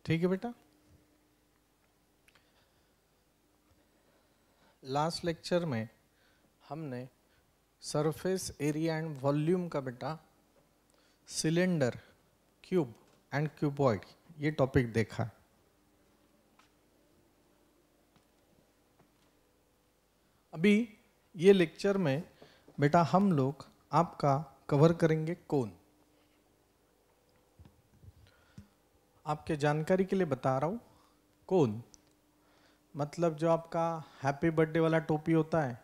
ठीक है बेटा। लास्ट लेक्चर में हमने सरफेस एरिया एंड वॉल्यूम का बेटा सिलेंडर, क्यूब एंड क्यूबॉइड ये टॉपिक देखा। अभी ये लेक्चर में बेटा हम लोग आपका कवर करेंगे कोन। आपके जानकारी के लिए बता रहा हूँ, कोन मतलब जो आपका हैप्पी बर्थडे वाला टोपी होता है,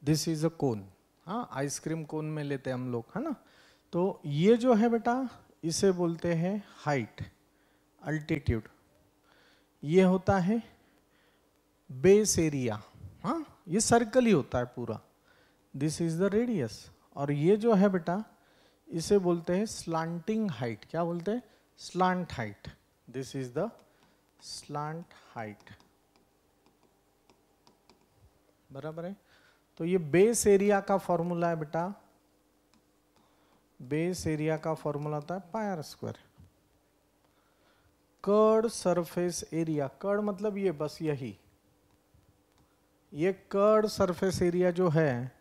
दिस इज अ कोन। हाँ, आइसक्रीम कोन में लेते हैं हम लोग, है ना। तो ये जो है बेटा इसे बोलते हैं हाइट, अल्टीट्यूड। ये होता है बेस एरिया। हाँ, ये सर्कल ही होता है पूरा। This is the radius. और ये जो है बेटा इसे बोलते हैं स्लांटिंग हाइट। क्या बोलते हैं? Slant height. This is the slant height. बराबर है। तो ये बेस एरिया का फॉर्मूला है बेटा, बेस एरिया का फॉर्मूला होता है pi r square. Curved surface area, curved मतलब ये बस यही, ये कर्ड सरफेस एरिया जो है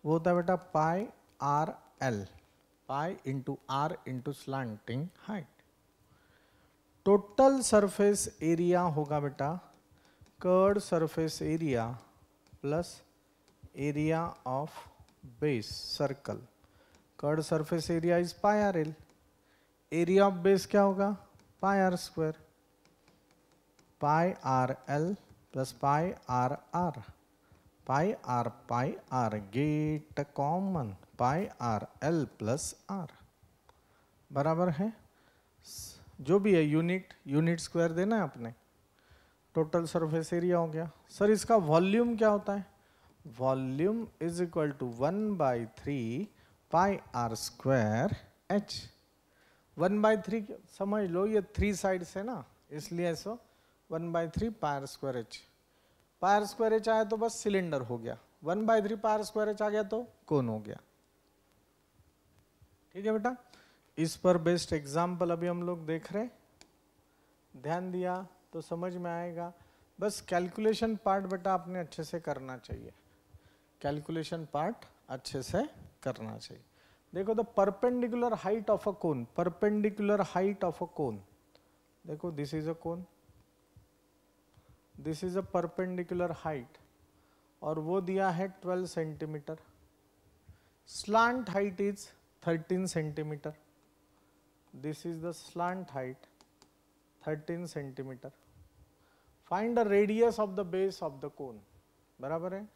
वो होता है बेटा pi r l, pi into r into slanting height. Total surface area होगा बेटा curved surface area plus area of base circle. Curved surface area is pi r l, area of base क्या होगा? Pi r square, pi r l plus pi r r, pi r get common, pi r l plus r बराबर है जो भी है unit, unit square देना है आपने। टोटल सरफेस एरिया हो गया। सर इसका वॉल्यूम क्या होता है? Volume is equal to 1/3 pi r square h. 1/3 समझ लो, ये 3 साइड से ना, इसलिए ऐसा 1/3 pi r square h. Pi r square h आया तो बस सिलेंडर हो गया, 1/3 पाई आर स्क्वायर एच आ गया तो कोन हो गया। ठीक है बेटा। इस पर बेस्ड एग्जाम्पल अभी हम लोग देख रहे, ध्यान दिया तो समझ में आएगा। बस कैलकुलेशन पार्ट बेटा आपने अच्छे से करना चाहिए, कैलकुलेशन पार्ट अच्छे से करना चाहिए। देखो the perpendicular height of a cone, perpendicular height of a cone, देखो this is a cone, this is a perpendicular height और वो दिया है 12 centimetre. Slant height is 13 centimetre. This is the slant height 13 centimetre. Find the radius of the base of the cone. बराबर है।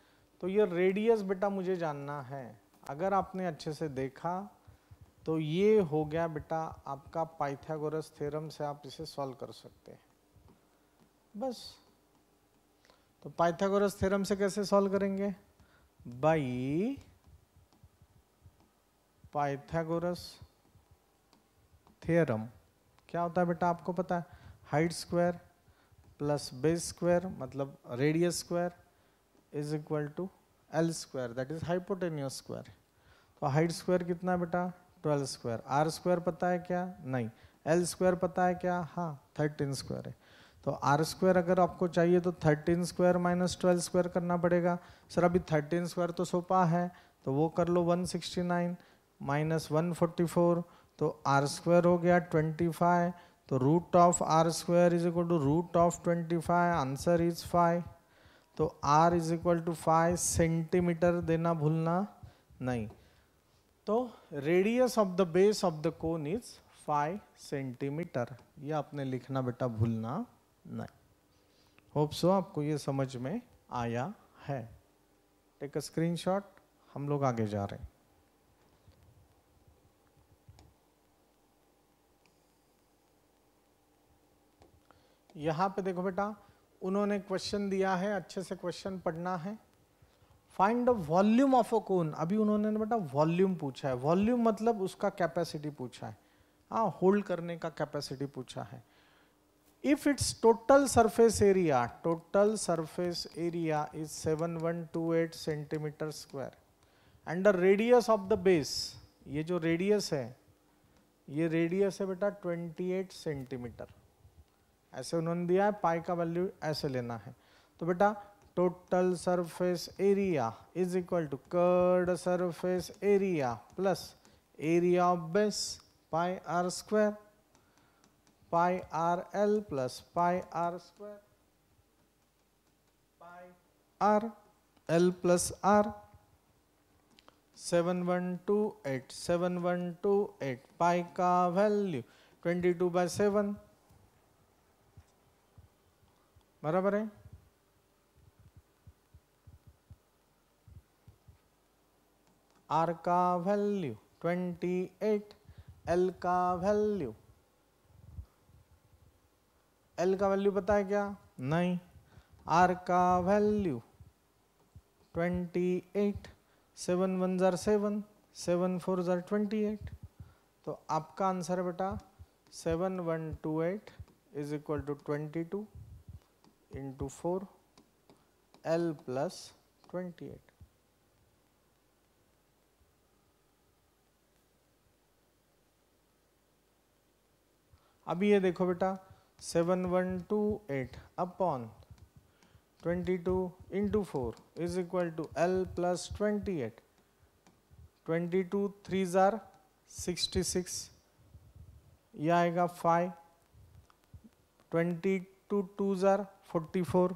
तो ये radius बेटा मुझे जानना है। अगर आपने अच्छे से देखा तो ये हो गया बेटा आपका पाइथागोरस थ्योरम से आप इसे सॉल्व कर सकते हैं बस। तो पाइथागोरस थ्योरम से कैसे सॉल्व करेंगे? By Pythagoras theorem. क्या होता है बेटा आपको पता है? Height square plus base square मतलब radius square is equal to l square, that is hypotenuse square. तो हाइट स्क्वायर कितना बेटा? 12 स्क्वायर। आर स्क्वायर पता है क्या? नहीं। एल स्क्वायर पता है क्या? हाँ, 13 स्क्वायर है। तो आर स्क्वायर अगर आपको चाहिए तो 13 स्क्वायर माइनस 12 स्क्वायर करना पड़ेगा। सर अभी 13 स्क्वायर तो सोपा है, तो वो कर लो 169 माइनस 144, तो आर स्क्वायर हो गया 25। तो root of r square is equal to root of 25, answer is 5। तो r is equal to 5 centimetre देना भूलना नहीं। तो radius of the base of the cone is 5 centimetre, ये आपने लिखना बेटा भूलना नहीं। होप सो आपको ये समझ में आया है। टेक अ स्क्रीनशॉट, हम लोग आगे जा रहे हैं। यहां पे देखो बेटा उन्होंने क्वेश्चन दिया है, अच्छे से क्वेश्चन पढ़ना है। Find the volume of a cone. अभी उन्होंने बेटा वॉल्यूम पूछा है, वॉल्यूम मतलब उसका कैपेसिटी पूछा है, हाँ होल्ड करने का कैपेसिटी पूछा है। If it's total surface area, total surface area is 7128 centimetre square and the radius of the base, ये जो रेडियस है ये रेडियस है बेटा 28 सेंटीमीटर। ऐसे उन्होंने दिया है, पाई का वैल्यू ऐसे लेना है। तो बेटा total surface area is equal to curved surface area plus area of base pi r square, pi r l plus pi r square, pi r l plus r. 7128 pi का वैल्यू 22/7 बराबर है। R का value 28, l का value, l का value पता है क्या? नहीं। आर का वैल्यू 28, 7 1 जार 7, 7 4 जार 28। तो आपका आंसर है बेटा 7128 is equal to 22 into 4 l plus 28। अभी ये देखो बेटा 7128 upon 22 into 4 is equal to l plus 28। 22 3 जार 66, यह आएगा 5। 22 2 जार 44,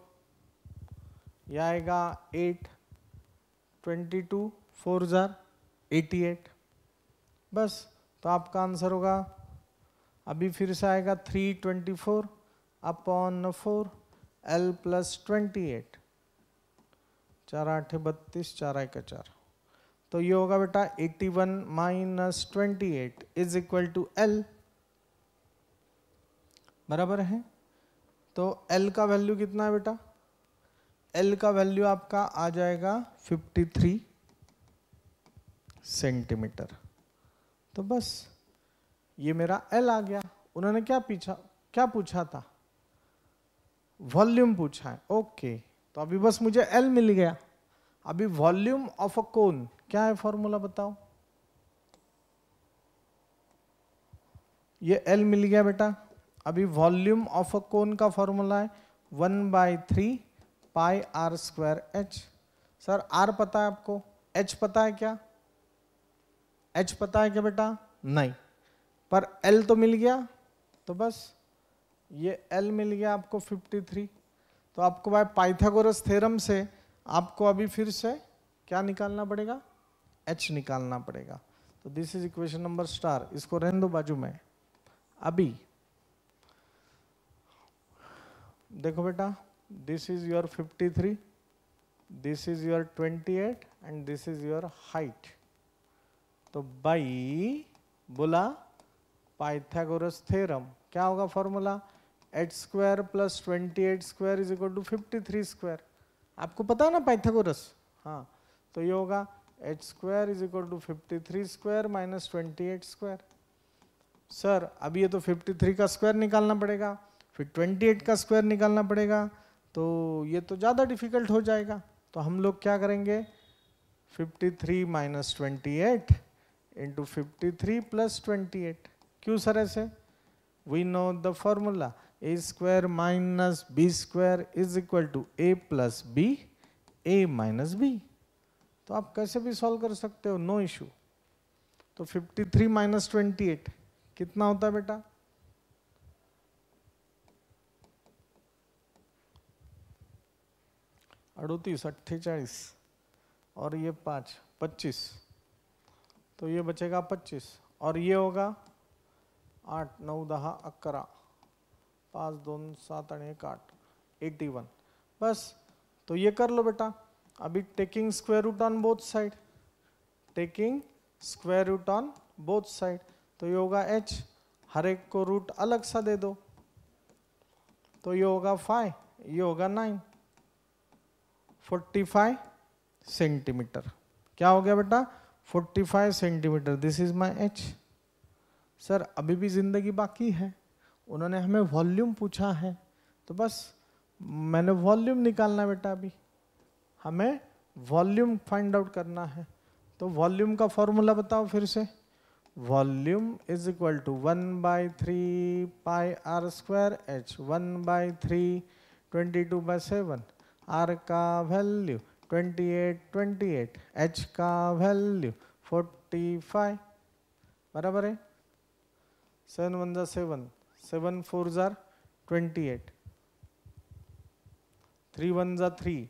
यह आएगा 8। 22 4 जार 88। बस, तो आपका आंसर होगा, अभी फिर से आएगा 324 अपॉन 4 एल प्लस 28। 4 8 32, 4 1 4। तो ये होगा बेटा 81 minus 28 is equal to l बराबर है। तो एल का वैल्यू कितना है बेटा? एल का वैल्यू आपका आ जाएगा 53 सेंटीमीटर। तो बस ये मेरा एल आ गया। उन्होंने क्या पूछा था? वॉल्यूम पूछा है। ओके, तो अभी बस मुझे एल मिल गया। अभी वॉल्यूम ऑफ अ कोन क्या है फॉर्मूला बताओ? ये एल मिल गया बेटा। अभी वॉल्यूम ऑफ अ कोन का फॉर्मूला है 1/3 pi r square h. Sir r पता है आपको, एच पता है क्या? एच पता है क्या बेटा? नहीं, पर एल तो मिल गया। तो बस ये एल मिल गया आपको 53। तो आपको भाई पाइथागोरस थ्योरम से आपको अभी फिर से क्या निकालना पड़ेगा? एच निकालना पड़ेगा। तो this is equation number star. इसको रहने दो बाजू में। अभी देखो बेटा, this is your 53, this is your 28 and this is your height. तो बाई बोला पाइथागोरस थ्योरम क्या होगा formula? H square plus 28 square is equal to 53 square. आपको पता है ना पाइथागोरस? हाँ, तो ये होगा h square is equal to 53 square minus 28 square. Sir अभी ये तो 53 का स्क्वायर निकालना पड़ेगा, फिर 28 का स्क्वायर निकालना पड़ेगा, तो ये तो ज़्यादा डिफिकल्ट हो जाएगा। तो हम लोग क्या करेंगे? 53 माइनस 28 इंटू 53 प्लस 28। क्यों सर ऐसे? We know the formula a square minus b square is equal to a plus b, a minus b. तो आप कैसे भी सॉल्व कर सकते हो, नो इशू। तो 53 माइनस 28 कितना होता है बेटा? अड़तीस 48 और ये 5 25। तो ये बचेगा 25 और ये होगा 8 9 10 11 5 2 7 आणि 1 8 81। बस, तो ये कर लो बेटा। अभी taking square root on both side, taking square root on both side. तो ये होगा h, हर एक को रूट अलग सा दे दो। तो ये होगा 5, ये होगा 9, 45 सेंटीमीटर। क्या हो गया बेटा? 45 centimetre. This is my h। Sir अभी भी जिंदगी बाकी है, उन्होंने हमें वॉल्यूम पूछा है, तो बस मैंने वॉल्यूम निकालना बेटा। अभी हमें वॉल्यूम फाइंड आउट करना है। तो वॉल्यूम का फॉर्मूला बताओ फिर से। Volume is equal to 1/3 pi r square h, 1/3 22/7, r का वैल्यू 28, एच का वैल्यू 45, बराबर है। 7 1 जा 7, 7 4 जा 28, 3 1 जा 3,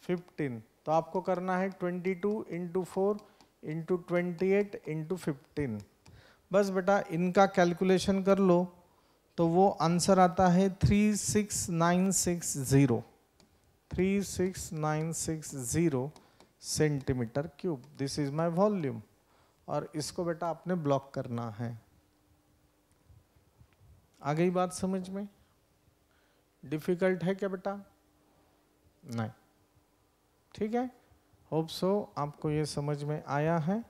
15। तो आपको करना है 22 इंटू 4 इंटू 28 इंटू 15। बस बेटा इनका कैलकुलेशन कर लो तो वो आंसर आता है 36960, 36960 centimetre cube. This is my volume. और इसको बेटा आपने ब्लॉक करना है। आ गई बात समझ में? डिफिकल्ट है क्या बेटा? नहीं, ठीक है। होप सो आपको ये समझ में आया है।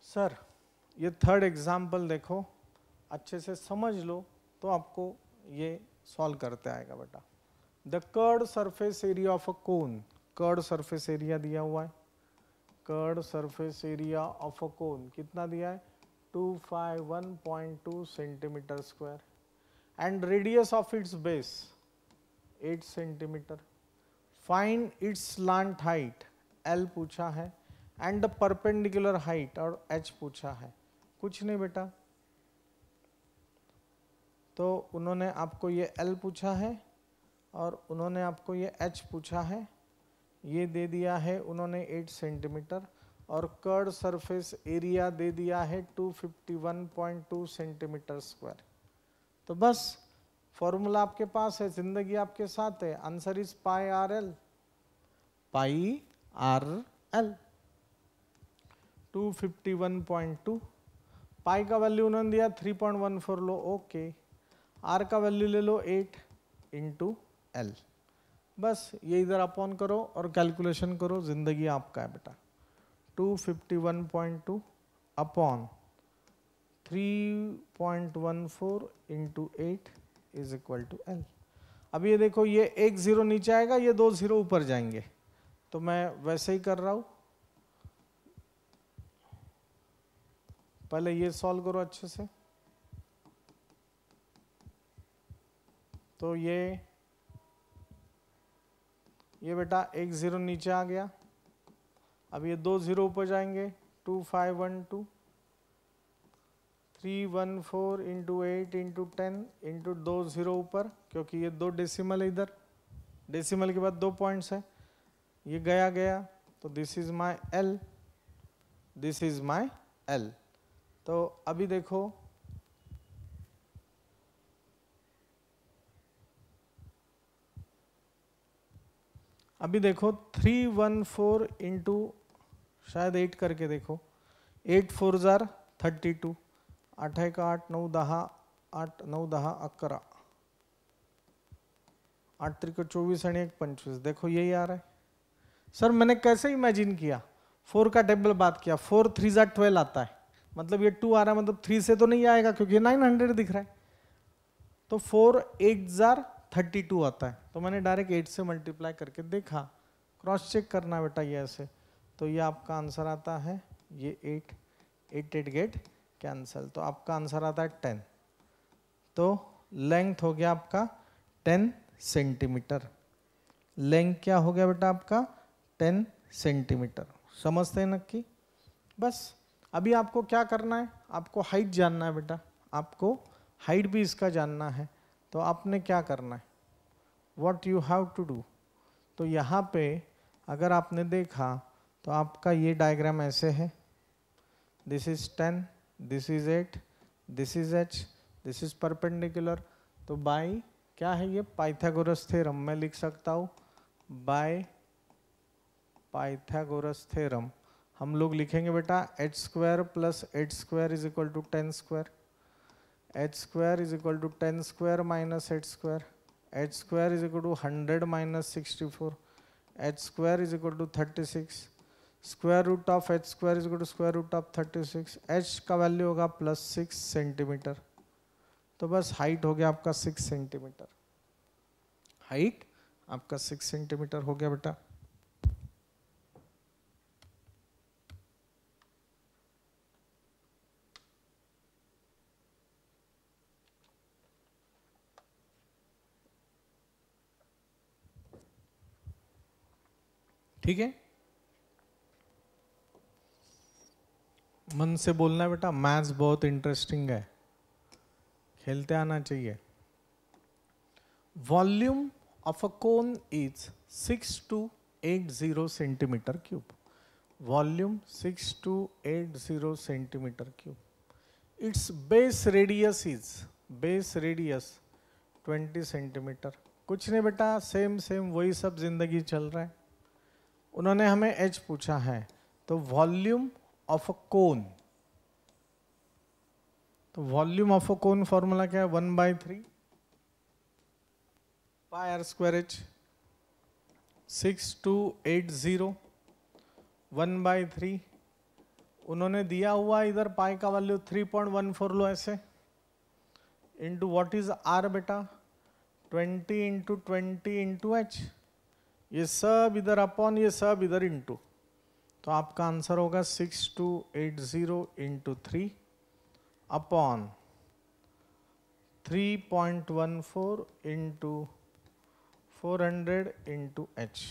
सर ये थर्ड एग्जाम्पल देखो, अच्छे से समझ लो तो आपको ये सॉल्व करते आएगा बेटा। The curved surface area of a cone, curved surface area दिया हुआ है, curved surface area of a cone कितना दिया है 251.2 centimetre square, and radius of its base 8 centimetre. Find its slant height, L पूछा है, एंड द परपेंडिकुलर हाइट और H पूछा है। कुछ नहीं बेटा, तो उन्होंने आपको ये L पूछा है और उन्होंने आपको ये H पूछा है, ये दे दिया है उन्होंने 8 सेंटीमीटर, और कर्ड सरफेस एरिया दे दिया है 251.2 सेंटीमीटर स्क्वायर। तो बस फॉर्मूला आपके पास है, जिंदगी आपके साथ है। Answer is pi r l, pi r L 251.2। पाई का वैल्यू उन्होंने दिया 3.14 लो, ओके। आर का वैल्यू ले लो 8 इंटू एल। बस ये इधर अपॉन करो और कैलकुलेशन करो, जिंदगी आपका है बेटा। 251.2 upon 3.14 into 8 is equal to l. अब ये देखो, ये एक जीरो नीचे आएगा, ये 2 जीरो ऊपर जाएंगे, तो मैं वैसे ही कर रहा हूं। पहले ये सॉल्व करो अच्छे से। तो ये बेटा एक जीरो नीचे आ गया, अब ये 2 जीरो ऊपर जाएंगे, 2512 314 इंटू 8 इंटू 10 इंटू 2 जीरो ऊपर, क्योंकि ये 2 डेसिमल है, इधर डेसिमल के बाद 2 पॉइंट्स है, ये गया गया, तो this is my L, this is my L. तो अभी देखो, अभी देखो 314 इंटू शायद 8 करके देखो, 8 4 जार 32, 8 1 8 9 10, 8 9 10 11, 8 3 24 आणि 1 25। देखो यही आ रहा है। सर मैंने कैसे इमेजिन किया, 4 का टेबल बात किया, 4 3 जार 12 आता है, मतलब ये 2 आ रहा है, मतलब 3 से तो नहीं आएगा क्योंकि 900 दिख रहा है। तो 4 8 जार 32 आता है, तो मैंने डायरेक्ट 8 से मल्टीप्लाई करके देखा, क्रॉस चेक करना बेटा ये ऐसे, तो ये आपका आंसर आता है, ये 8 8 8 गेट कैंसल, तो आपका आंसर आता है 10। तो लेंथ हो गया आपका 10 सेंटीमीटर। लेंथ क्या हो गया बेटा आपका 10 सेंटीमीटर। समझते हैं नक्की? बस अभी आपको क्या करना है, आपको हाइट जानना है बेटा, आपको हाइट भी इसका जानना है। तो आपने क्या करना है, what you have to do, तो यहाँ पे अगर आपने देखा तो आपका ये डायग्राम ऐसे है, this is 10, this is 8, this is h, this is perpendicular. तो बाय क्या है ये, पाइथागोरस थ्योरम मैं लिख सकता हूँ, बाय पाइथागोरस थ्योरम हम लोग लिखेंगे बेटा h square plus 8 square is equal to 10 square, h square is equal to 10 square minus 8 square, h square is equal to 100 minus 64, h square is equal to 36, square root of h square is equal to square root of 36, h का value होगा plus 6 centimetre. तो बस height हो गया आपका 6 centimetre, height आपका 6 centimetre हो गया बेटा। ठीक है, मन से बोलना है बेटा, मैथ्स बहुत इंटरेस्टिंग है, खेलते आना चाहिए। Volume of a cone is 6280 centimetre cube. Volume 6280 centimetre cube. It's base radius is, base radius 20 centimetre. कुछ नहीं बेटा, सेम सेम वही सब जिंदगी चल रहा है। उन्होंने हमें एच पूछा है, तो वॉल्यूम ऑफ अ कोन, तो volume of a cone formula क्या है, 1/3 पाई आर स्क्वायर एच। 6280 1/3, उन्होंने दिया हुआ इधर पाई का वैल्यू 3.14 लो ऐसे, इंटू व्हाट इज आर बेटा, 20 इंटू 20 इंटू एच, ये सब इधर अपॉन ये सब इधर इंटू, तो आपका आंसर होगा 6280 into 3 upon 3.14 into 400 into H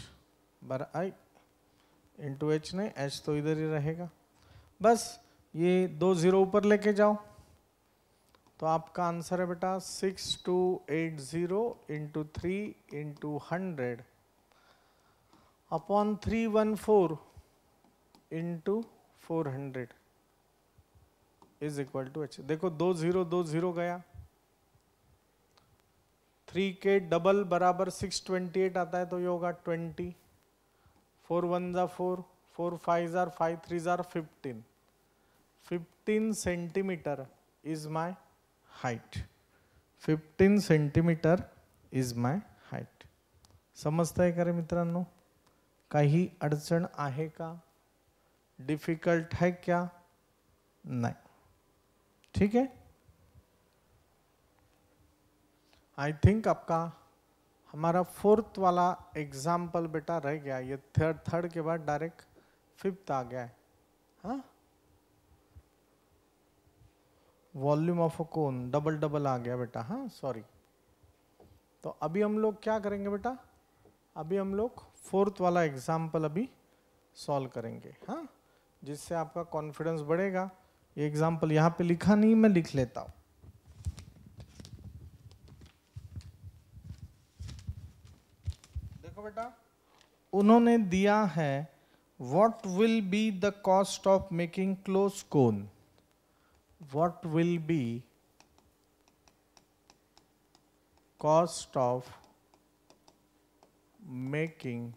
बर आई, इंटू एच नहीं, एच तो इधर ही रहेगा। बस ये 2 जीरो ऊपर लेके जाओ, तो आपका आंसर है बेटा 6280 into 3 into 100 upon 314 into 400 is equal to h. देखो 2 0 गया, 3 के डबल बराबर 628 आता है, तो ये होगा 20, 4 1 जा 4, 4 5 जार 5 3 जार 15 centimetre is my height. 15 centimetre is my height. समजताय का रे मित्रांनो? काही अडचण आहे का? डिफिकल्ट है क्या? नहीं, ठीक है। आई थिंक आपका हमारा 4th वाला एग्जाम्पल बेटा रह गया, ये थर्ड के बाद डायरेक्ट 5th आ गया है। हाँ, volume of a cone double आ गया बेटा। हाँ सॉरी, तो अभी हम लोग क्या करेंगे बेटा, अभी हम लोग 4th वाला एग्जाम्पल अभी सॉल्व करेंगे। हाँ, जिससे आपका कॉन्फिडेंस बढ़ेगा। ये एग्जाम्पल यहाँ पे लिखा नहीं, मैं लिख लेता हूँ। देखो बेटा, उन्होंने दिया है what will be the cost of making close cone. What will B cost of making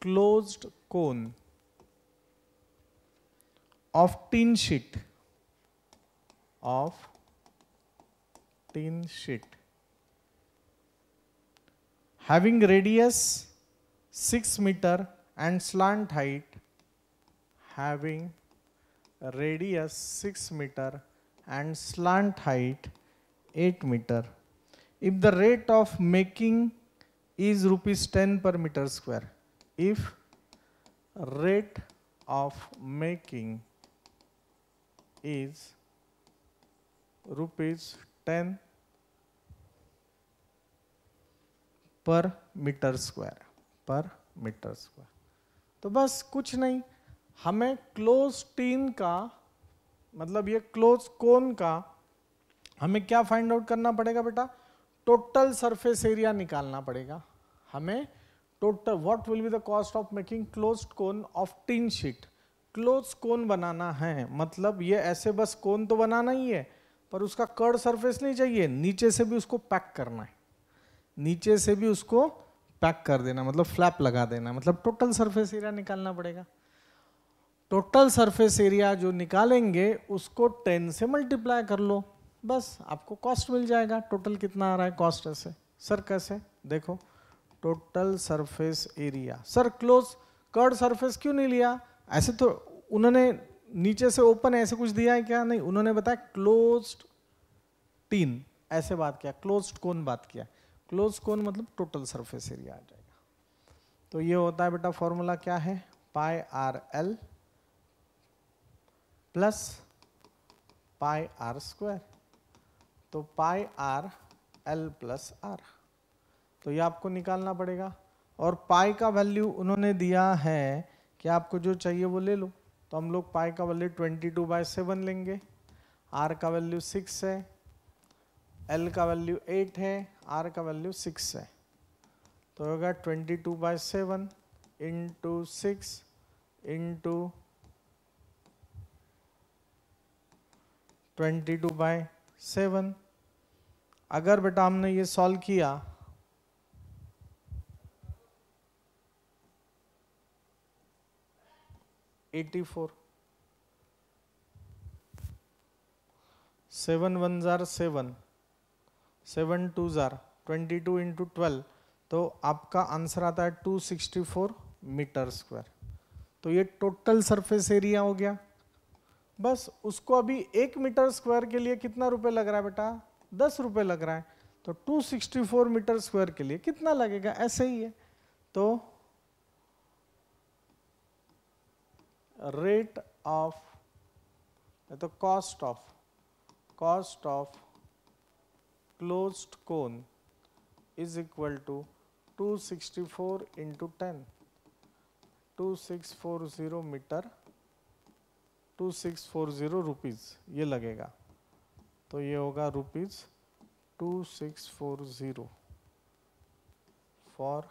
closed cone of tin sheet, of tin sheet having radius 6 meter and slant height, having radius 6 meter and slant height 8 meter, if the rate of making is rupees 10 per meter square, if rate of making is rupees 10 पर metre square, पर metre square. तो बस कुछ नहीं, हमें close tin का मतलब ये क्लोज कोन का हमें क्या फाइंड आउट करना पड़ेगा बेटा, टोटल सरफेस एरिया निकालना पड़ेगा हमें। Total what will be the cost of making closed cone of tin sheet. Close cone बनाना है मतलब ये ऐसे बस कोन तो बनाना ही है, पर उसका कर्ड सरफेस नहीं चाहिए, नीचे से भी उसको पैक करना है, नीचे से भी उसको पैक कर देना, मतलब फ्लैप लगा देना, मतलब टोटल सरफेस एरिया निकालना पड़ेगा। टोटल सरफेस एरिया जो निकालेंगे उसको 10 से मल्टीप्लाई कर लो, बस आपको कॉस्ट मिल जाएगा। टोटल कितना आ रहा है कॉस्ट ऐसे। सर कैसे? देखो total surface area, sir close curved surface क्यों नहीं लिया? ऐसे तो उन्होंने नीचे से ओपन ऐसे कुछ दिया है क्या? नहीं, उन्होंने बताया क्लोज्ड टीन, ऐसे बात किया, क्लोज्ड कोन बात किया। क्लोज कोन मतलब टोटल सरफेस एरिया आ जाएगा। तो ये होता है बेटा फॉर्मूला क्या है, pi r l plus pi r square. तो pi r l plus r, तो ये आपको निकालना पड़ेगा। और पाई का वैल्यू उन्होंने दिया है कि आपको जो चाहिए वो ले लो, तो हम लोग पाई का वैल्यू 22/7 लेंगे, आर का वैल्यू 6 है, एल का वैल्यू 8 है, आर का वैल्यू 6 है, तो होगा 22/7 इंटू 6 इंटू 22/7। अगर बेटा हमने ये सॉल्व किया $84, 7 1 जार 7, 7 2 जार 22 इंटू 12, तो आपका आंसर आता है 264 मीटर स्क्वायर। तो ये टोटल सरफेस एरिया हो गया। बस उसको अभी 1 मीटर स्क्वायर के लिए कितना रुपए लग रहा है बेटा, 10 रुपए लग रहा है, तो 264 मीटर स्क्वायर के लिए कितना लगेगा, ऐसे ही है। तो रेट ऑफ, तो cost of closed cone is equal to 264 into 10, 2640 metre, 2640 rupees ये लगेगा। तो ये होगा ₹2640 for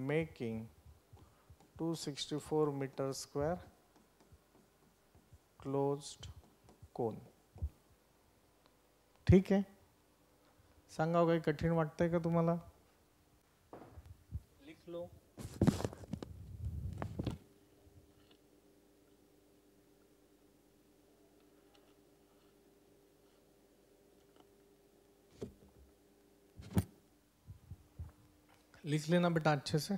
making 264 metre square closed cone. ठीक आहे, सांगा काही कठीण वाटतंय का तुम्हाला? लिख लो। लिख लेना बेटा अच्छे से।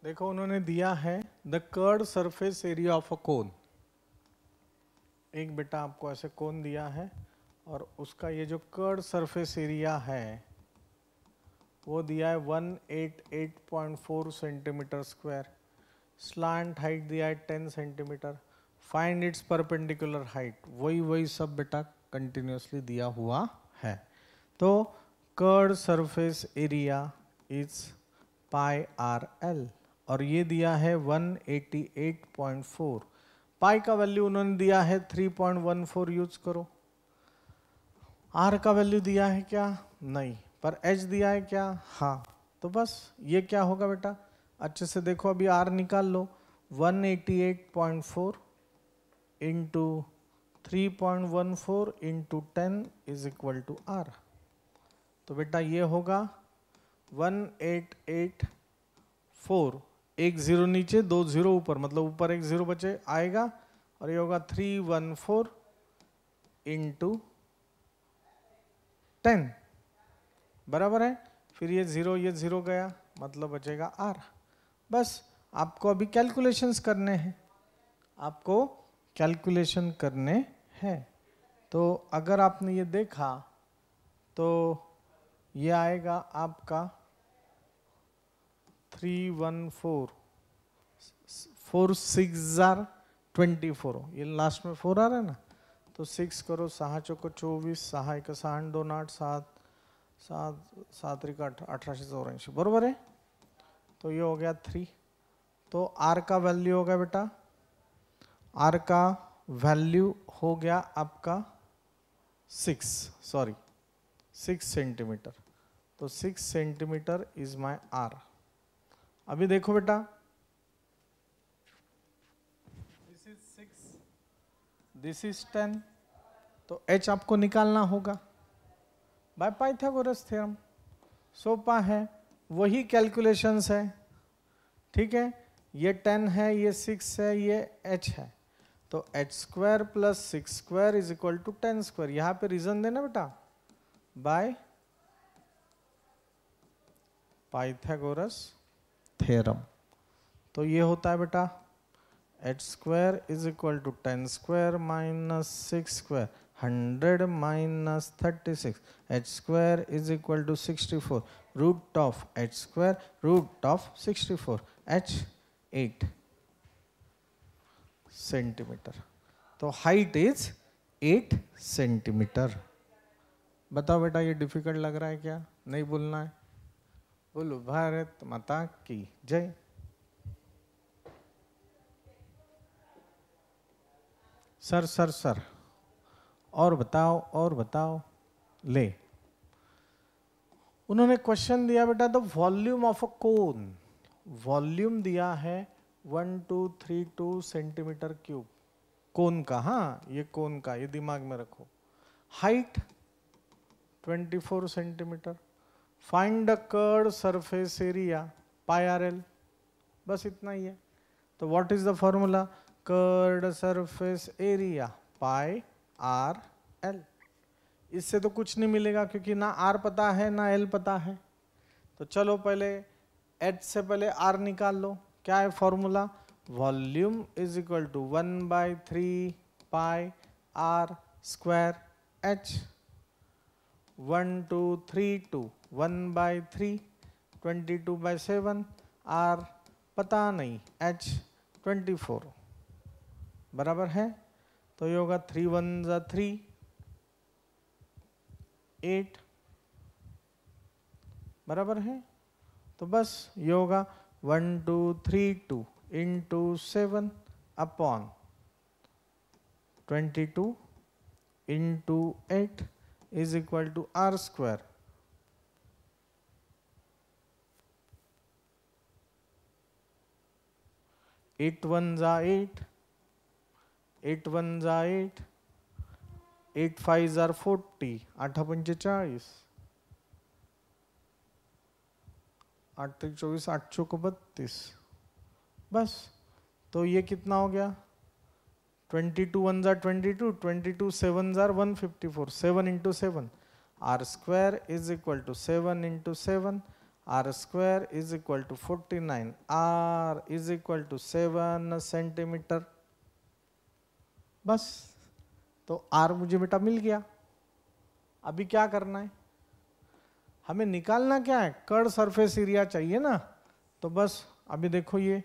देखो उन्होंने दिया है the curved surface area of a cone. एक बेटा आपको ऐसे कोन दिया है और उसका ये जो कर्व्ड सरफेस एरिया है वो दिया है 188.4 सेंटीमीटर स्क्वायर, स्लांट हाइट दिया है 10 centimetre, find it's perpendicular height, वही सब बेटा कंटिन्यूसली दिया हुआ है। तो curved surface area is pi r L और ये दिया है 188.4, पाई का वैल्यू उन्होंने दिया है 3.14, यूज करो। आर का वैल्यू दिया है क्या, नहीं, पर एच दिया है क्या, हाँ, तो बस ये क्या होगा बेटा, अच्छे से देखो, अभी आर निकाल लो, 188.4 into 3.14 into 10 is equal to r. तो बेटा ये होगा 1884, एक जीरो नीचे दो जीरो ऊपर, मतलब ऊपर एक जीरो बचे आएगा, और ये होगा 314 इंटू 10 बराबर है, फिर ये जीरो गया, मतलब बचेगा आर। बस आपको अभी कैलकुलेशंस करने हैं, आपको कैलकुलेशन करने हैं। तो अगर आपने ये देखा तो ये आएगा आपका 314, 4 6 जार 24, ये लास्ट में 4 आ रहा है ना, तो 6 करो, 6 चौको 24, 6 एक 6 2 8 7 7 7 1884 बरोबर है। तो ये हो गया 3। तो आर का वैल्यू होगा बेटा, आर का वैल्यू हो गया आपका 6 सेंटीमीटर। तो 6 सेंटीमीटर इज माय आर। अभी देखो बेटा, दिस इज 6, दिस इज 10, तो h आपको निकालना होगा बाय पाइथागोरस थ्योरम। सोपा है, वही कैलकुलेशंस है, ठीक है। ये 10 है, ये 6 है, ये h है, तो h square plus 6 square is equal to 10 square. यहां पे रीजन देना बेटा, बाय पाइथागोरस थ्योरम। तो ये होता है बेटा h square is equal to 10 square minus 6 square, 100 minus 36, h square is equal to 64, root of h square root of 64, h 8। Centimetre. तो हाइट इज 8 सेंटीमीटर। बताओ बेटा, ये डिफिकल्ट लग रहा है क्या? नहीं बोलना है? बोलो भारत माता की जय। सर सर सर, और बताओ और बताओ। ले, उन्होंने क्वेश्चन दिया बेटा, the volume of a cone, volume दिया है 1232 सेंटीमीटर क्यूब, कोन का। हाँ, ये कोन का, ये दिमाग में रखो। Height 24 centimetre. Find the curve surface area pi r L, बस इतना ही है। तो what is the formula? Curved surface area pi r L. इससे तो कुछ नहीं मिलेगा क्योंकि ना आर पता है ना एल पता है। तो चलो पहले एच से पहले आर निकाल लो। क्या है formula? Volume is equal to 1/3 pi r square h. 1 2 3 2 1/3 22/7 r पता नहीं, एच 24 बराबर है। तो ये होगा 3 1 जा 3 8 बराबर है। तो बस ये होगा 1232 into 7 upon 22 into 8 is equal to r square. Eight one जा 8, 8 1 जा 8, 8 5 जा 40, 8 पंचे 40, 8 3 24, 8 चौक 32। बस, तो ये कितना हो गया? 22 1 जा 22, 22 7 जा 154, 7 into 7 r square is equal to 7 into 7 r square is equal to 49, r is equal to 7 centimetre. बस, तो आर मुझे बेटा मिल गया। अभी क्या करना है? हमें निकालना क्या है? कर्व सरफेस एरिया चाहिए ना। तो बस अभी देखो, ये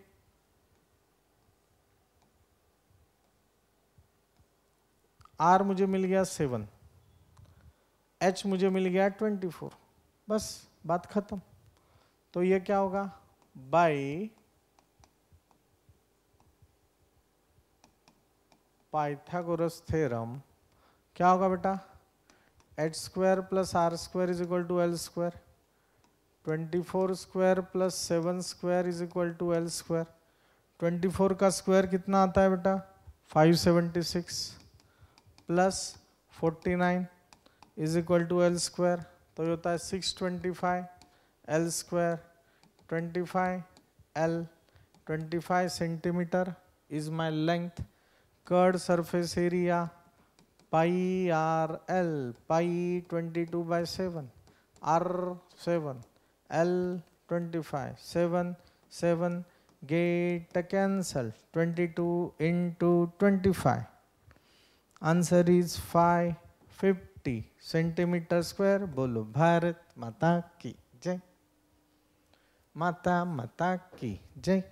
आर मुझे मिल गया 7, एच मुझे मिल गया 24, बस बात खत्म। तो ये क्या होगा? बाई पाइथागोरस थ्योरम क्या होगा बेटा? H square plus r square is equal to l square, 24 square plus 7 square is equal to l square. 24 का स्क्वायर कितना आता है बेटा? 576 plus 49 is equal to l square. तो ये होता है 625 l square. 25 l, 25 centimetre is my length. Curve surface area pi r l, pi 22/7, r 7, l 25, 7 7 get cancel, 22 into 25, answer is 550 centimetre square. बोलो भारत माता की जय, माता माता की जय।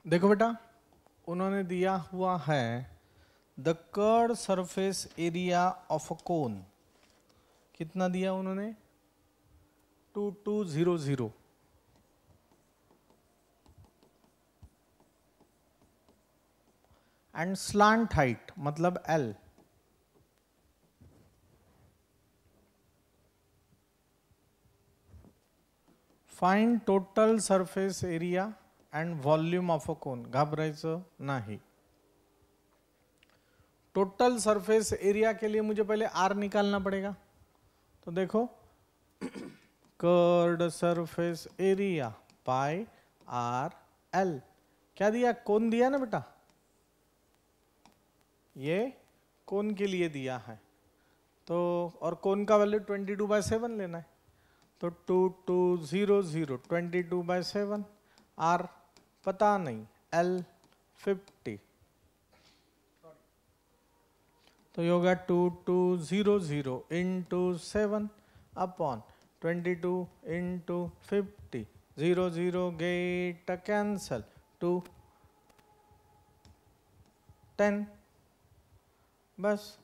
देखो बेटा, उन्होंने दिया हुआ है the curve surface area of a cone. कितना दिया उन्होंने? 2200। एंड स्लांट हाइट मतलब l. Find total surface area and volume of a cone. घाबरायचं नाही। टोटल सरफेस एरिया के लिए मुझे पहले आर निकालना पड़ेगा। तो देखो, curved surface area pi r L. क्या दिया? कोन दिया ना बेटा, ये कोन के लिए दिया है, तो और कोन का वैल्यू 22/7 लेना है, तो 2 2 0 0 22/7, आर पता नहीं, एल 50, तो ये होगा 2 2 0 0 into 7 upon 22 into 50, 0 0 get cancel, 2 10, बस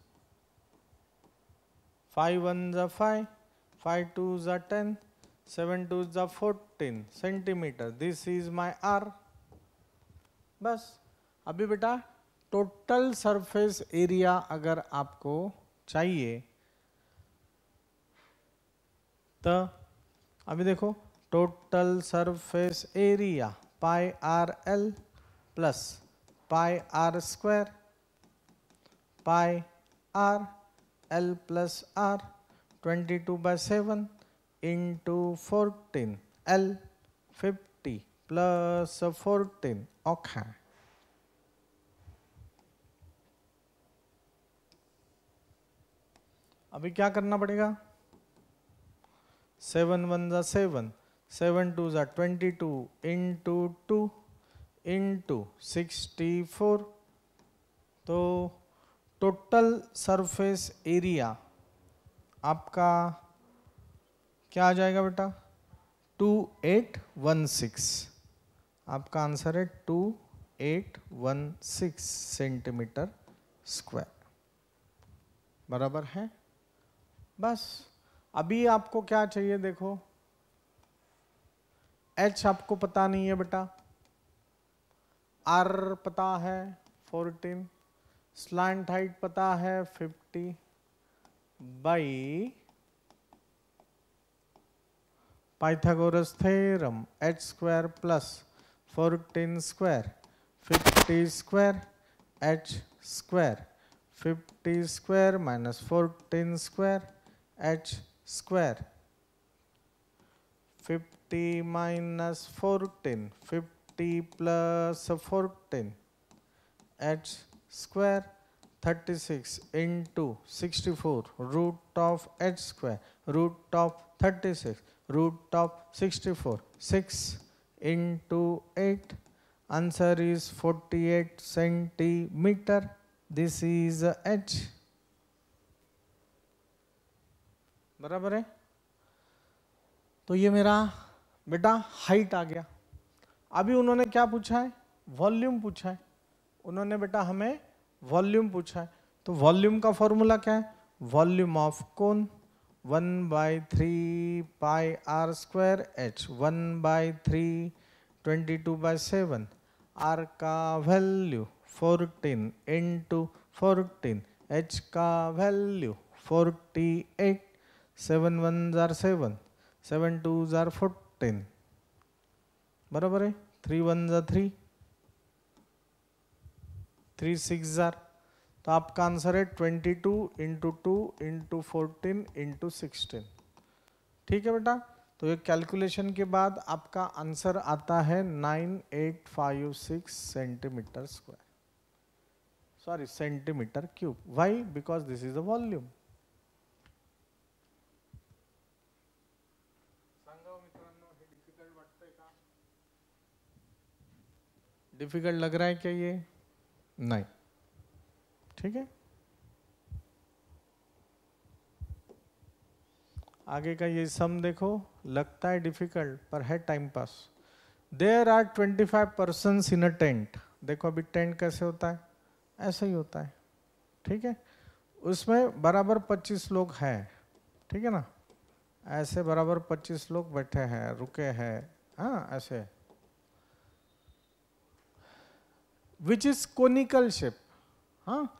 5 1 जा 5, 5 2 जा 10, 7 2 जा 14 centimetre, this is my r. बस अभी बेटा टोटल सरफेस एरिया अगर आपको चाहिए तो अभी देखो total surface area pi r l plus pi r square pi r l plus r 22/7 into 14 l 50 plus 14 okay. अभी क्या करना पड़ेगा, 7 1 जा 7, 7 2 जा 22 इंटू 2 इंटू 64, तो टोटल सरफेस एरिया आपका क्या आ जाएगा बेटा, 2816, आपका आंसर है 2816 सेंटीमीटर स्क्वायर, बराबर है। बस अभी आपको क्या चाहिए, देखो H आपको पता नहीं है बेटा, R पता है 14, स्लैंट हाइट पता है 50 by Pythagoras theorem h square plus 14 square 50 square h square 50 square minus 14 square h square 50 minus 14 50 plus 14 h square 36 into 64 root of h square root of 36 root of 64 6 into 8, answer is 48 centimetre, this is h, बराबर है। तो ये मेरा बेटा height आ गया। अभी उन्होंने क्या पूछा है, वॉल्यूम पूछा है, उन्होंने बेटा हमें वॉल्यूम पूछा है, तो वॉल्यूम का फॉर्मूला क्या है, volume of cone 1/3 pi r square h, 1/3 22/7, r का वैल्यू 14 इंटू 14, h का वैल्यू 48, 7 1 जार 7, 7 2 जार 14, बराबर है, 3 1 जार 3, 3 6 जार, तो आपका आंसर है 22 इंटू 2 इंटू 14 इंटू 16, ठीक है बेटा। तो ये कैलकुलेशन के बाद आपका आंसर आता है 9856 centimetre square, sorry centimetre cube, why, because this is the volume. Difficult लग रहा है क्या ये, नहीं, ठीक है। आगे का ये सम देखो, लगता है डिफिकल्ट पर है time pass. There are 25 persons in a tent, देखो अभी टेंट कैसे होता है, ऐसे ही होता है, ठीक है। उसमें बराबर 25 लोग हैं, ठीक है ना, ऐसे बराबर 25 लोग बैठे हैं, रुके हैं, हाँ ऐसे, विच इज कोनिकल शेप, हाँ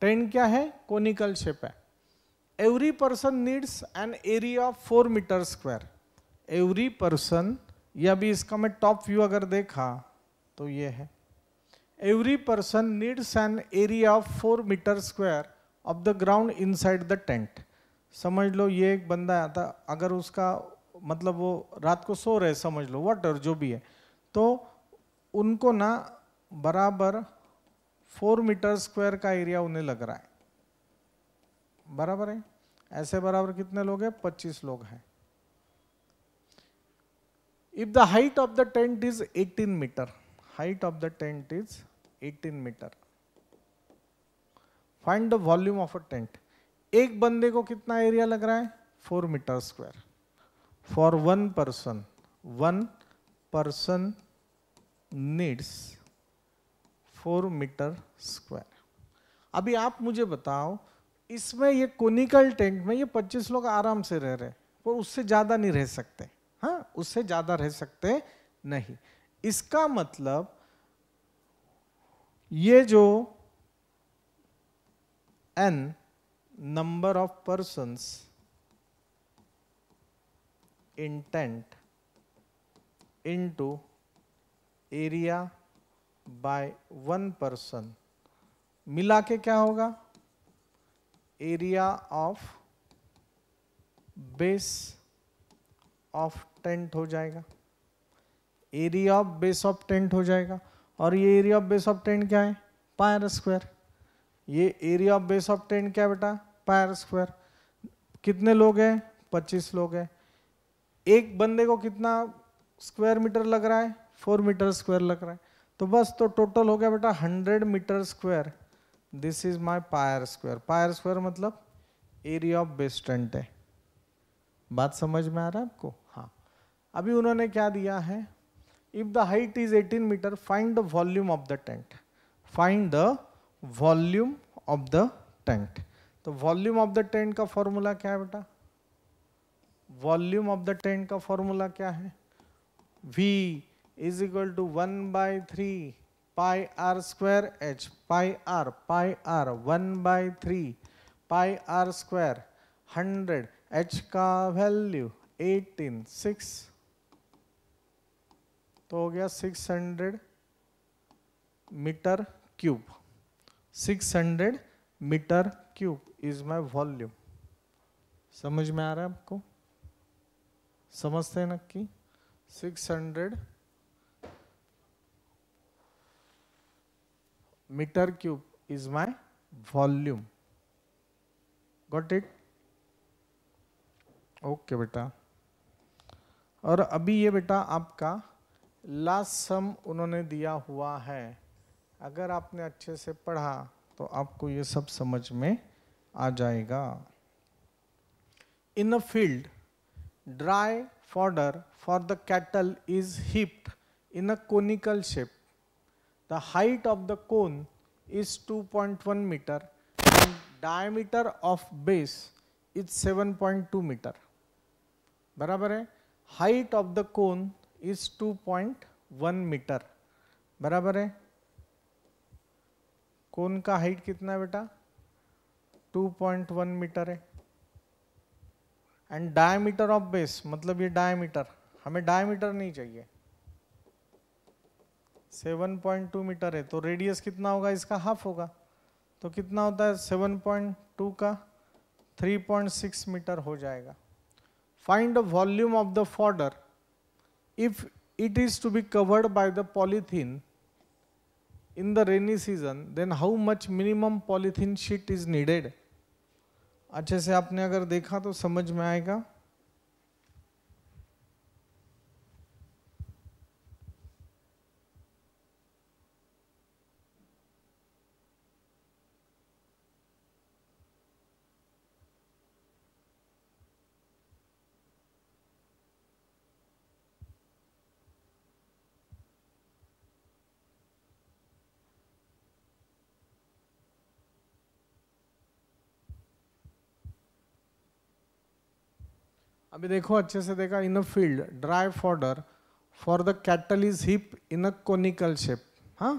टेंट क्या है, कोनिकल शेप है। Every person needs an area of 4 metre square, every person, या भी इसका मैं टॉप व्यू अगर देखा तो ये है, every person needs an area of 4 metre square of the ground inside the tent. समझ लो ये एक बंदा आता, अगर उसका मतलब वो रात को सो रहे, समझ लो वॉट जो भी है, तो उनको ना बराबर 4 मीटर स्क्वायर का एरिया उन्हें लग रहा है, बराबर है। ऐसे बराबर कितने लोग हैं? 25 लोग हैं। If the height of the tent is 18 meter, height of the tent is 18 meter. Find the volume of a tent. एक बंदे को कितना एरिया लग रहा है? 4 metre square. For one person needs 4 metre square. अभी आप मुझे बताओ, इसमें ये कोनिकल टेंट में ये 25 लोग आराम से रह रहे, पर उससे ज्यादा नहीं रह सकते. हाँ, उससे ज्यादा रह सकते नहीं. इसका मतलब ये जो n number of persons in tent into area by one person मिला के क्या होगा? Area of base of tent हो जाएगा. Area of base of tent हो जाएगा. और ये area of base of tent क्या है? Pi r square. ये area of base of tent क्या है बेटा? Pi r square. कितने लोग हैं? 25 लोग हैं. एक बंदे को कितना स्क्वायर मीटर लग रहा है? 4 मीटर स्क्वायर लग रहा है. तो बस, तो टोटल हो गया बेटा 100 metre square. This is my pi r square. Pi r square मतलब एरिया ऑफ बेस टेंट है. बात समझ में आ रहा है आपको? हाँ. अभी उन्होंने क्या दिया है? If the height is 18 metre, find the volume of the tent. Find the volume of the tent. तो वॉल्यूम ऑफ द टेंट का फॉर्मूला क्या है बेटा? वॉल्यूम ऑफ द टेंट का फॉर्मूला क्या है? V is equal to 1/3 pi r square h. Pi r 1/3 pi r square 100. h का value 18 6, तो हो गया 600 metre cube. 600 metre cube is my volume. समझ में आ रहा है आपको? समझते हैं नक्की? 600 metre cube is my volume. Got it? Okay बेटा. और अभी ये बेटा आपका लास्ट सम उन्होंने दिया हुआ है. अगर आपने अच्छे से पढ़ा तो आपको ये सब समझ में आ जाएगा. In a field, dry fodder for the cattle is heaped in a conical shape. The height of the cone is 2.1 meter and diameter of base is 7.2 meter. बराबर है? Height of the cone is 2.1 meter. बराबर है? कोन का height कितना है बेटा? 2.1 metre है. And diameter of base मतलब ये डायमीटर, हमें डायमीटर नहीं चाहिए, 7.2 मीटर है. तो रेडियस कितना होगा? इसका हाफ होगा. तो कितना होता है 7.2 का? 3.6 मीटर हो जाएगा. Find the volume of the fodder if it is to be covered by the polythene in the rainy season, then how much minimum polythene sheet is needed. अच्छे से आपने अगर देखा तो समझ में आएगा. अभी देखो अच्छे से देखा. In a field, dry fodder for the cattle is heaped in a conical shape. हां,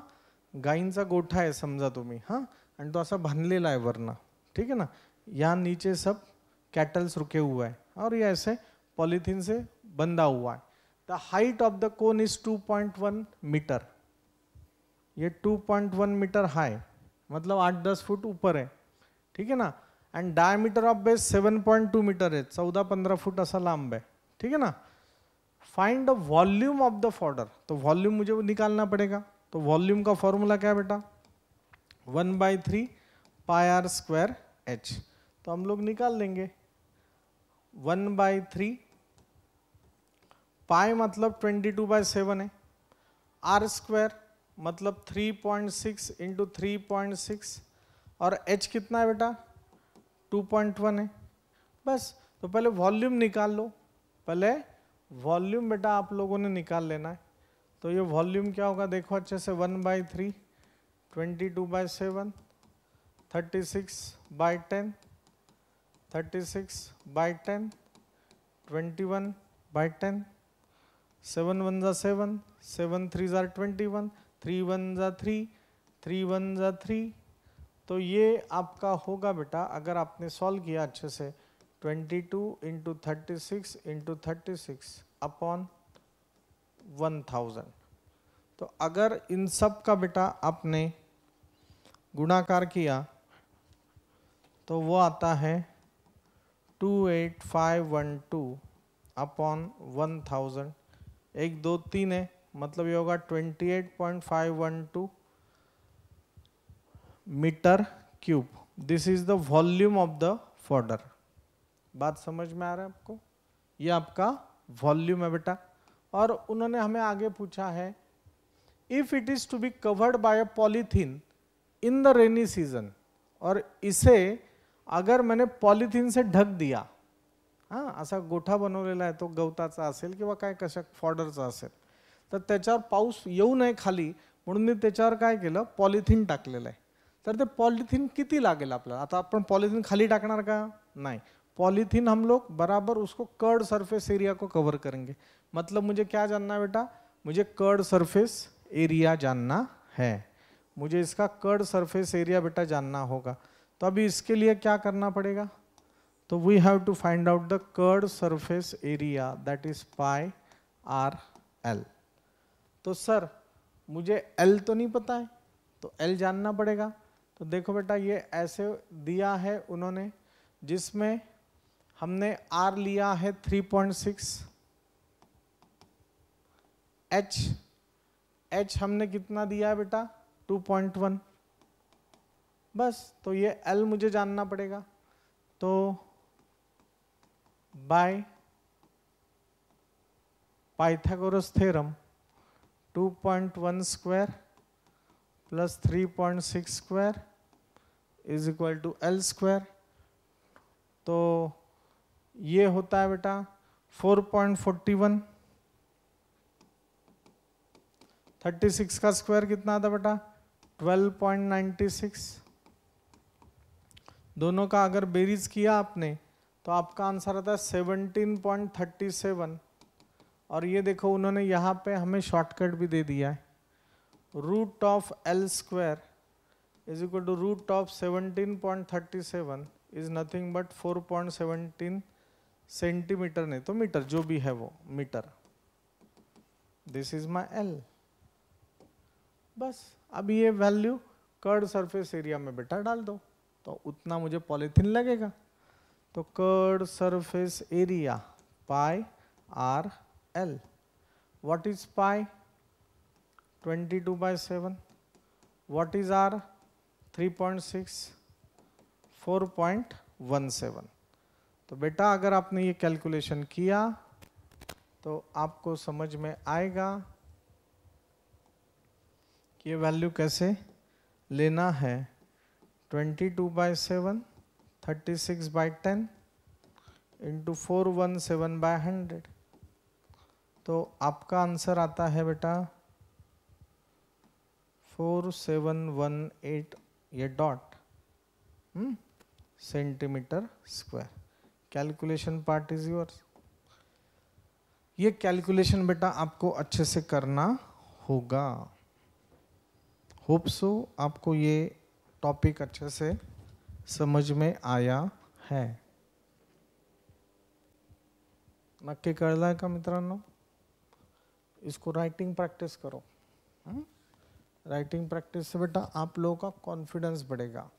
गायींचा गोठा आहे समजा तुम्ही. हां, आणि तो असा बांधलेला आहे वरना. ठीक है ना. यहाँ नीचे सब कैटल्स रुके हुआ है और ये ऐसे पॉलीथीन से बंधा हुआ है. The height of the cone is 2.1 metre. ये 2.1 मीटर हाई मतलब 8-10 फुट ऊपर है. ठीक है ना. And diameter of base 7.2 metre है, 14-15 फुट ऐसा लांब है. ठीक है ना. Find the volume of the fodder. तो वॉल्यूम मुझे निकालना पड़ेगा. तो वॉल्यूम का फॉर्मूला क्या है बेटा? 1/3 पाई आर स्क्वायर h. तो हम लोग निकाल लेंगे 1/3 पाई मतलब 22/7 है, आर स्क्वायर मतलब 3.6 इंटू 3.6 और h कितना है बेटा 2.1 है। बस तो पहले वॉल्यूम निकाल लो, पहले वॉल्यूम बेटा आप लोगों ने निकाल लेना है। तो ये वॉल्यूम क्या होगा देखो अच्छे से 1/3 22/7 36/10 36/10 21/10 7 1 जा 7 7 3 जा 21 3 1 जा 3 3 1 जा 3। तो ये आपका होगा बेटा अगर आपने सॉल्व किया अच्छे से 22 इंटू 36 इंटू 36 अपॉन 1000। तो अगर इन सब का बेटा आपने गुणाकार किया तो वो आता है 28512 अपॉन 1000। 1 2 3 है मतलब ये होगा 28.512 metre cube. This is the volume of the fodder. बात समझ में आ रहा है आपको? ये आपका वॉल्यूम है बेटा। और उन्होंने हमें आगे पूछा है if it is to be covered by a polythene in the rainy season, और इसे अगर मैंने पॉलिथिन से ढक दिया, हां असा गोठा बनवलेला आहे तो गवताचा असेल किंवा काय कशा फॉडरचा असेल, तर त्याच्यावर पाऊस येऊ नये खाली म्हणून मी त्याच्यावर काय केलं पॉलिथिन टाकलेलं आहे। तर ते पॉलिथिन किती लागेल आपल्याला? आता आपण पॉलिथिन खाली टाकणार का? नहीं, पॉलिथिन हम लोग बराबर उसको कर्ड सरफेस एरिया को कवर करेंगे। मतलब मुझे क्या जानना है बेटा? मुझे कर्ड सरफेस एरिया जानना है, मुझे इसका कर्ड सरफेस एरिया बेटा जानना होगा। तो अभी इसके लिए क्या करना पड़ेगा? तो we have to find out the curved surface area that is pi r l. तो सर मुझे एल तो नहीं पता है, तो एल जानना पड़ेगा। तो देखो बेटा ये ऐसे दिया है उन्होंने, जिसमें हमने आर लिया है 3.6, एच हमने कितना दिया है बेटा 2.1। बस तो ये एल मुझे जानना पड़ेगा। तो by Pythagoras theorem 2.1 square plus 3.6 square is equal to l square. तो ये होता है बेटा 4.41। 36 का स्क्वायर कितना आता बेटा 12.96। दोनों का अगर बेरीज किया आपने तो आपका आंसर आता है 17.37। और ये देखो उन्होंने यहाँ पे हमें शॉर्टकट भी दे दिया है, root of l square is equal to root of 17.37 is nothing but 4.17 centimetre, नहीं तो मीटर, जो भी है वो metre. This is my l. बस अब ये वैल्यू कर्ड सरफेस एरिया में बेटा डाल दो तो उतना मुझे पॉलीथीन लगेगा। तो curved surface area pi r l, what is pi 22/7, what is r 3.6 4.17। तो बेटा अगर आपने ये कैलकुलेशन किया तो आपको समझ में आएगा कि ये वैल्यू कैसे लेना है। 22/7 36/10 इंटू 417/100। तो आपका आंसर आता है बेटा 4718 ये dot centimetre square. Calculation part is yours. ये कैलकुलेशन बेटा आपको अच्छे से करना होगा। होप सो आपको ये टॉपिक अच्छे से समझ में आया है। नक्की कळलाय का मित्रांनो? इसको राइटिंग प्रैक्टिस करो। राइटिंग प्रैक्टिस से बेटा आप लोगों का कॉन्फिडेंस बढ़ेगा।